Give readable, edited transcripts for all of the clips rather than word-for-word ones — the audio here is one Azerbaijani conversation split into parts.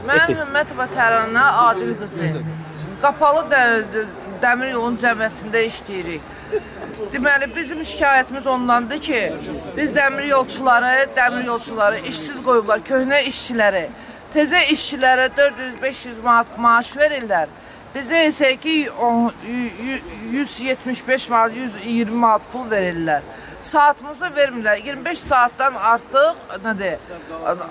Mən Hümmətova Təranə Adil qızı. Qapalı dəmir yolun cəmiyyətində işləyirik. Deməli, bizim şikayətimiz ondandır ki, biz dəmir yolçuları işsiz qoyublar, köhnə işçiləri. Təzə işçilərə 400-500 manat maaş verirlər. Bizə isə ki, 175 manat, 120 manat pul verirlər. Saatımızı vermirlər. 25 saatdan artıq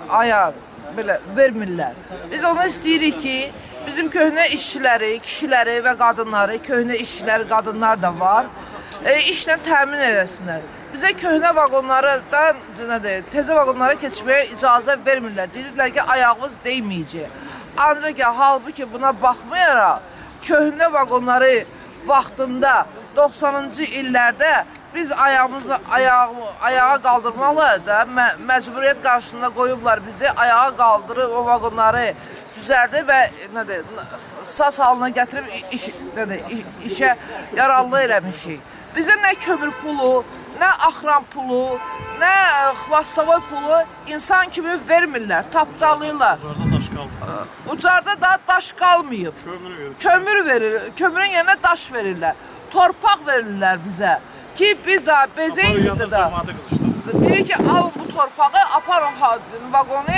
aya belə vermirlər. Biz onu istəyirik ki, bizim köhnə işçiləri, kişiləri və qadınları, köhnə işçilər, qadınlar da var, işlə təmin edəsinlər. Bizə köhnə vaqonlardan, təzə vaqonlara keçməyə icazə vermirlər. Deyirlər ki, ayağımız değməyəcək. Ancaq ki, halbuki buna baxmayaraq, köhnə vaqonları vaxtında 90-cı illərdə biz ayağımızı ayağa qaldırmalı da məcburiyyət qarşısında qoyublar bizi, ayağa qaldırıb o vaqonları düzəldir və saz halına gətirib işə yararlı eləmişik. Bizə nə kömür pulu, nə axram pulu, nə xvastavoy pulu insan kimi vermirlər, tapdalayırlar. Ucarda da daş qalmayıb. Kömür verir, kömürün yerinə daş verirlər. Torpaq verirlər bizə. Ki biz daha bezeydik də. Deyir ki, alın bu torpağı, aparın vaqonu,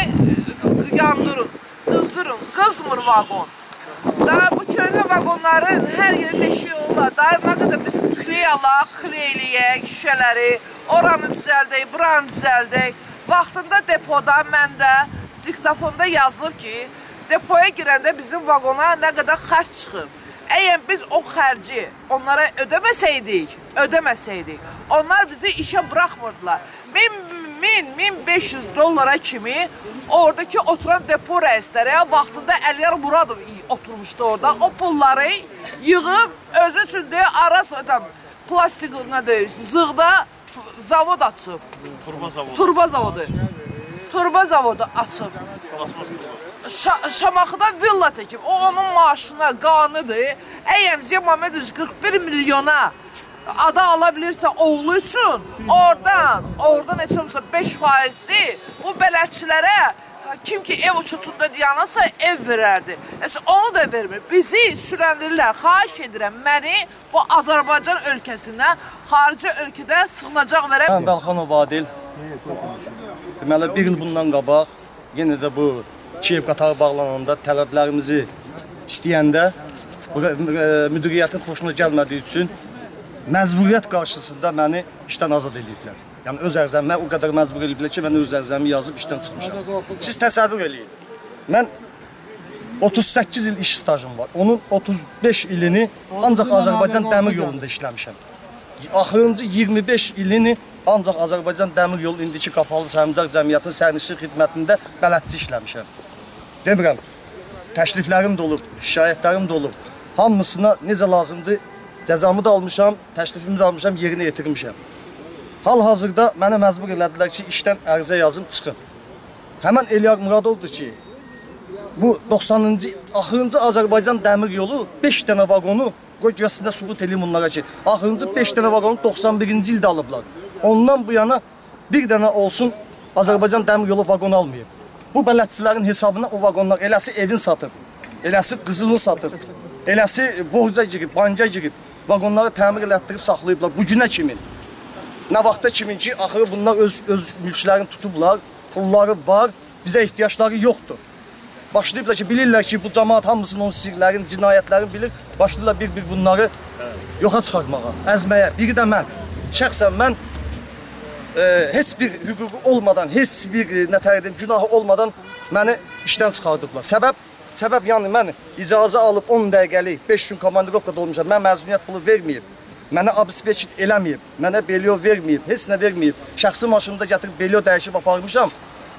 yandırın, qızdırın. Qızmır vaqon. Daha bu köhnə vaqonların hər yeri deşiyorlar. Daha nə qədər biz kley alaq, kleyliyək, şüşələri, oranı düzəldək, buranı düzəldək. Vaxtında depoda, məndə diktafonda yazılıb ki, depoya girəndə bizim vaqona nə qədər xərc çıxıb. Əgər biz o xərci onlara ödəməsəydik, onlar bizi işə buraxmırdılar. 1000-1500 dollara kimi oradakı oturan depo rəisləri vaxtında Əliyar Muradov oturmuşdu orada. O pulları yığıb, özü üçün deyə arasıdan plastik zığda zavod açıb. Turba zavodu açıb. Şamaxıda villa təkib. O onun maaşına qanıdır. Əgər Ziya Məmmədov 41 milyona ada ala bilirsə oğlu üçün, oradan heç olmasa 5%-dir. Bu bələdçilərə kim ki ev uçutunda dayanırsa ev verərdi. Onu da vermir. Bizi sürəndirirlər. Xahiş edirəm, məni bu Azərbaycan ölkəsindən xarici ölkədə sığınacaq verəm. Mən Vəlxanov Adil. Deməli, bir il bundan qabaq, yenə də bu Kiyev qatarı bağlananda tələblərimizi istəyəndə müdiriyyətin xoşuna gəlmədiyi üçün məcburiyyət qarşısında məni işdən azad ediblər. Yəni öz ərzəmə o qədər məcbur ediblər ki, mən öz ərzəmi yazıb işdən çıxmışam. Siz təsəvvür eləyin. Mən 38 il iş stajım var. Onun 35 ilini ancaq Azərbaycan dəmir yolunda işləmişəm. Axırıncı 25 ilini ancaq Azərbaycan dəmir yolu indiki qapalı səhmdar cəmiyyətin sərnişin xidmətində bələdçi işləmişəm. Demirəm, təkliflərim də olub, şikayətlərim də olub. Hamısına necə lazımdır, cəzamı da almışam, təklifimi də almışam, yerinə yetirmişəm. Hal-hazırda mənə məcbur elədilər ki, işdən ərizə yazım, çıxın. Həmən Əliyar Muradovdur ki, bu 90-cı, axırıncı Azərbaycan dəmir yolu 5 dənə vaqonu, qoy gözündə sübut eləyim onlara ki, axırıncı 5 dənə vaqonu 91-ci ildə alıblar. Ondan bu yana bir dənə olsun Azərbaycan dəmir yolu vaqonu almayıb. Bu bələdçilərin hesabına o vaqonlar eləsi evin satıb, eləsi qızılını satıb, eləsi borca girib, banca girib, vaqonları təmir elətdirib saxlayıblar bu günə kimi. Nə vaxta kimin ki, axırı bunlar öz mülklərini tutublar, pulları var, bizə ehtiyacları yoxdur. Başlayıblar ki, bilirlər ki, bu cəmaat hamısının onun sirlərini, cinayətlərini bilir, başlayırlar bir-bir bunları yoxa çıxartmağa, əzməyə. Biri də mən, şəxsən mən heç bir hüququ olmadan, heç bir günahı olmadan məni işdən çıxardıblar. Səbəb yəni mən icazə alıb 10 dəqiqəlik, 5 gün komandirovkada olmuşam, mən məzuniyyət pulu verməyib, mənə abispeçit eləməyib, mənə belyo verməyib, heç nə verməyib. Şəxsi maşınımda gətirib belyo dəyişib aparmışam,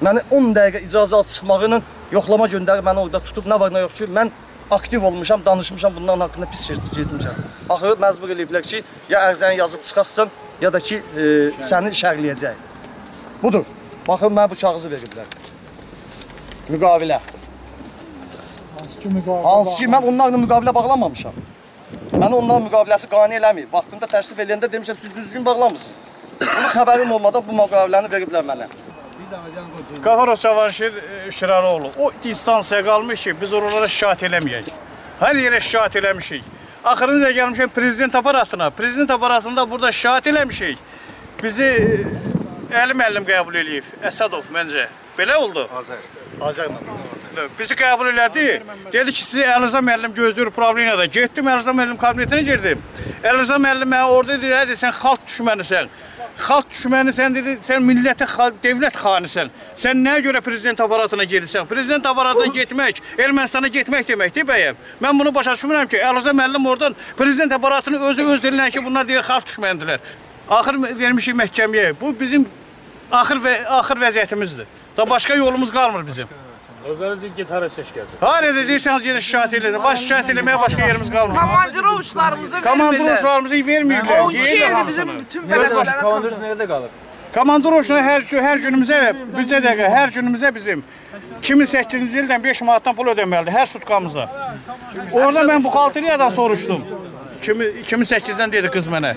məni 10 dəqiqə icazə alıb çıxmağının yoxlama göndərib məni orada tutub, nə var nə yox ki, mən aktiv olmuşam, danışmışam, bunların haqqında pis getmişəm. Axırı məcbur eləyiblər ki, ya ərzəni yazıb çıxarsan, ya da ki, səni şərləyəcək. Budur. Baxın, mənə bu kağızı veriblər. Müqavilə. Hansı ki, mən onlarla müqavilə bağlamamışam. Mənə onların müqaviləsi qane eləməyib. Vaxtında təklif eləyəndə demişəm, siz düzgün bağlamısınız. Bunun xəbərim olmadan bu müqaviləni veriblər mənə. Qafarov Cavanşir Şiraroğlu. O distansiyaya qalmış ki, biz oralara şikayət eləməyək. Hər yerə şikayət eləmişik. Axırıncə gəlmişəm prezident aparatına. Prezident aparatında burada şikayət eləmişik. Bizi əlim qəbul eləyib. Əsədov məncə. Belə oldu. Azər. Bizi qəbul elədi. Dedi ki, sizi Əlirza müəllim gözləyir problemada. Getdim Əlirza müəllim kabinetinə girdim. Əlirza müəllim mənə orada dedi, sən xalq düşmənisən. Xalq düşmənisən dedi, sən millətə, devlət xanisən. Sən nəyə görə prezident aparatına gedirsən? Prezident aparatına getmək, Ermənistana getmək deməkdir bəyəm. Mən bunu başa düşmürəm ki, Əlirza müəllim oradan prezident aparatını öz dilinə ki, bunlar deyir, xalq düşməndirlər. Axır vermişik məhkəməyə. Bu bizim axır vəziyyətimizdir. Da başqa yolumuz qalmır bizim. Öyle gitarı seç geldi. Hala dediyseniz yine şikayet edin. Baş şikayet etmeye başka yerimiz kalmıyor. Komandirovçlarımızı vermirlər. Komandirovçlarımızı vermiyorlar. 12 ildir bizim bütün bələdçilərə Komandosu nerede kalır? Komandirovçuna hər günümüzə, bircə dəqiqə, hər günümüzə bizim 2008-ci ildən 5 manatdan pul ödəməlidir, hər sutkamıza. Orada mən buxalteriyadan soruşdum. 2008-dən dedi qız mənə.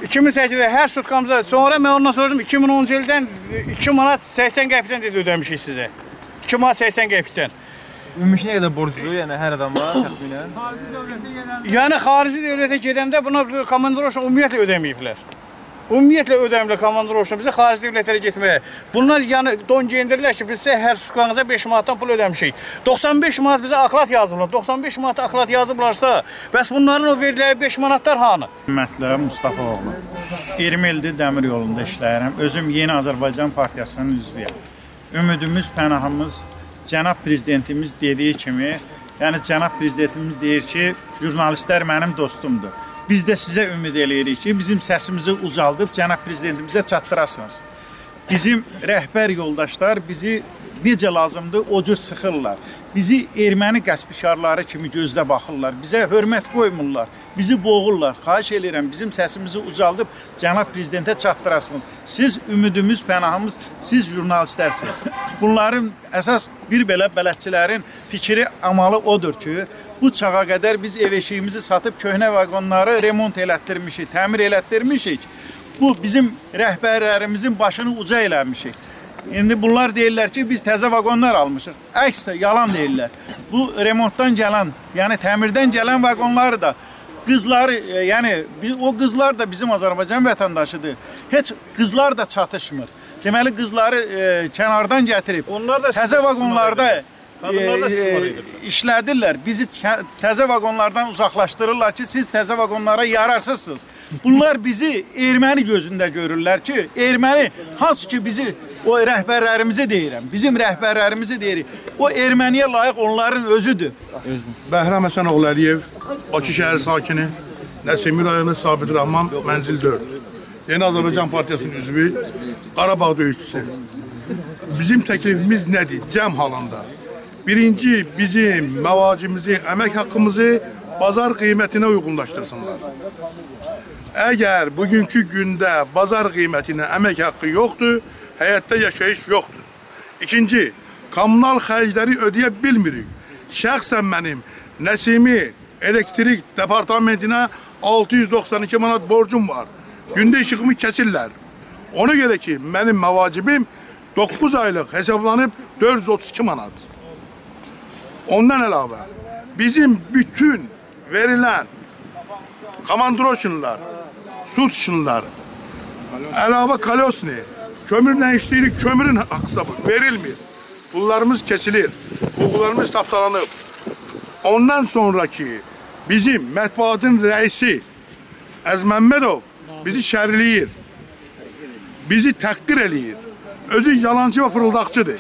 2008-də hər sutkamıza, sonra mən ondan soruşdum, 2010-cu ildən 2 manat 80 qəpikdən dedi ödəmişik sizə. 2 manat 80 qəpikdən. Ümumi nə qədər borcludur, yəni hər adama təxminən? Yəni xarici dövlətə gedəndə buna komandirovçunu ümumiyyətlə ödəməyiblər. Ümumiyyətlə ödəmli komandirovçunu bizə xarici dövlətlərə getməyə. Bunlar yəni don geyindirirlər ki, biz sizə hər sutkanıza 5 manatdan pul ödəmişik. 95 manat bizə aklat yazıblar. 95 manat aklat yazıblarsa, bəs bunların o veriləri 5 manatlar hanı? Hörmətli Mustafaoğlu, 20 ildir dəmir yolunda işləyirəm. Özüm Yeni Azərbaycan Partiyasının üzvüyəm. Ümidimiz, pənahımız cənab prezidentimiz dediyi kimi, yəni cənab prezidentimiz deyir ki, jurnalistlər mənim dostumdur. Biz də sizə ümid eləyirik ki, bizim səsimizi ucaldıb cənab prezidentimizə çatdırasınız. Bizim rəhbər yoldaşlar bizi necə lazımdır o cür sıxırlar. Bizi erməni qəsbkarları kimi gözlə baxırlar. Bizə hörmət qoymurlar. Bizi boğurlar. Xahiş edirəm, bizim səsimizi ucaldıb cənab prezidentə çatdırasınız. Siz ümidimiz, pənahımız, siz jurnalistlərsiniz. Bunların əsas bir belə bələdçilərin fikri, amalı odur ki, bu çağa qədər biz ev eşiyimizi satıb köhnə vaqonları remont elətdirmişik, təmir elətdirmişik. Bu bizim rəhbərlərimizin başını uca eləmişik. İndi bunlar deyirlər ki, biz təzə vaqonlar almışıq. Əks yalan deyirlər. Bu remontdan gələn, yəni təmirdən gələn vaqonları da qızları, yəni o qızlar da bizim Azərbaycan vətəndaşıdır. Heç qızlar da çatışmır. Deməli qızları kənardan gətirib təzə vaqonlarda işlədirlər. Bizi təzə vaqonlardan uzaqlaşdırırlar ki, siz təzə vaqonlara yararsızsınız. Bunlar bizi erməni gözündə görürlər ki, erməni hansı ki bizi, o rəhbərlərimizi deyirəm, bizim rəhbərlərimizi deyirik, o erməniyə layiq onların özüdür. Bəhram Həsənoğlu Əliyev, Bakı şəhər sakini, Nəsimi rayonu Sabit Rəhman, mənzil 4. Yeni Azərbaycan Partiyasının üzvü, Qarabağ döyüşçüsü. Bizim təklifimiz nədir? Cəm halında. Birinci, bizim məvacibimizi, əmək haqqımızı bazar qiymətinə uyğunlaşdırsınlar. Əgər bugünkü gündə bazar qiymətinə əmək haqqı yoxdur, həyatda yaşayış yoxdur. İkinci, kommunal xərcləri ödəyə bilmirik. Şəxsən mənim Nəsimi elektrik departamentinə 692 manat borcum var. Gündə işığımı kəsirlər. Ona görə ki, mənim məvacibim 9 aylıq hesablanıb 432 manat. Ondan əlavə, bizim bütün verilən komandirovçular, sutçular, əlavə kalosni, kömürlə işləyirik, kömürün haqqı verilmir. Pullarımız kesilir, hüquqlarımız tapdalanıb. Ondan sonraki bizim mətbuatın rəisi Əzməmmədov bizi şərləyir, bizi təhqir eləyir. Özü yalancı və fırıldaqçıdır.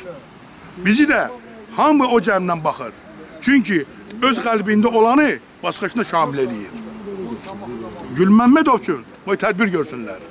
Bizi də hamı o cəmdən baxır. Çünki öz qəlbində olanı başqasına şamil eləyir. Gülməmmədov üçün bu tədbir görsünlər.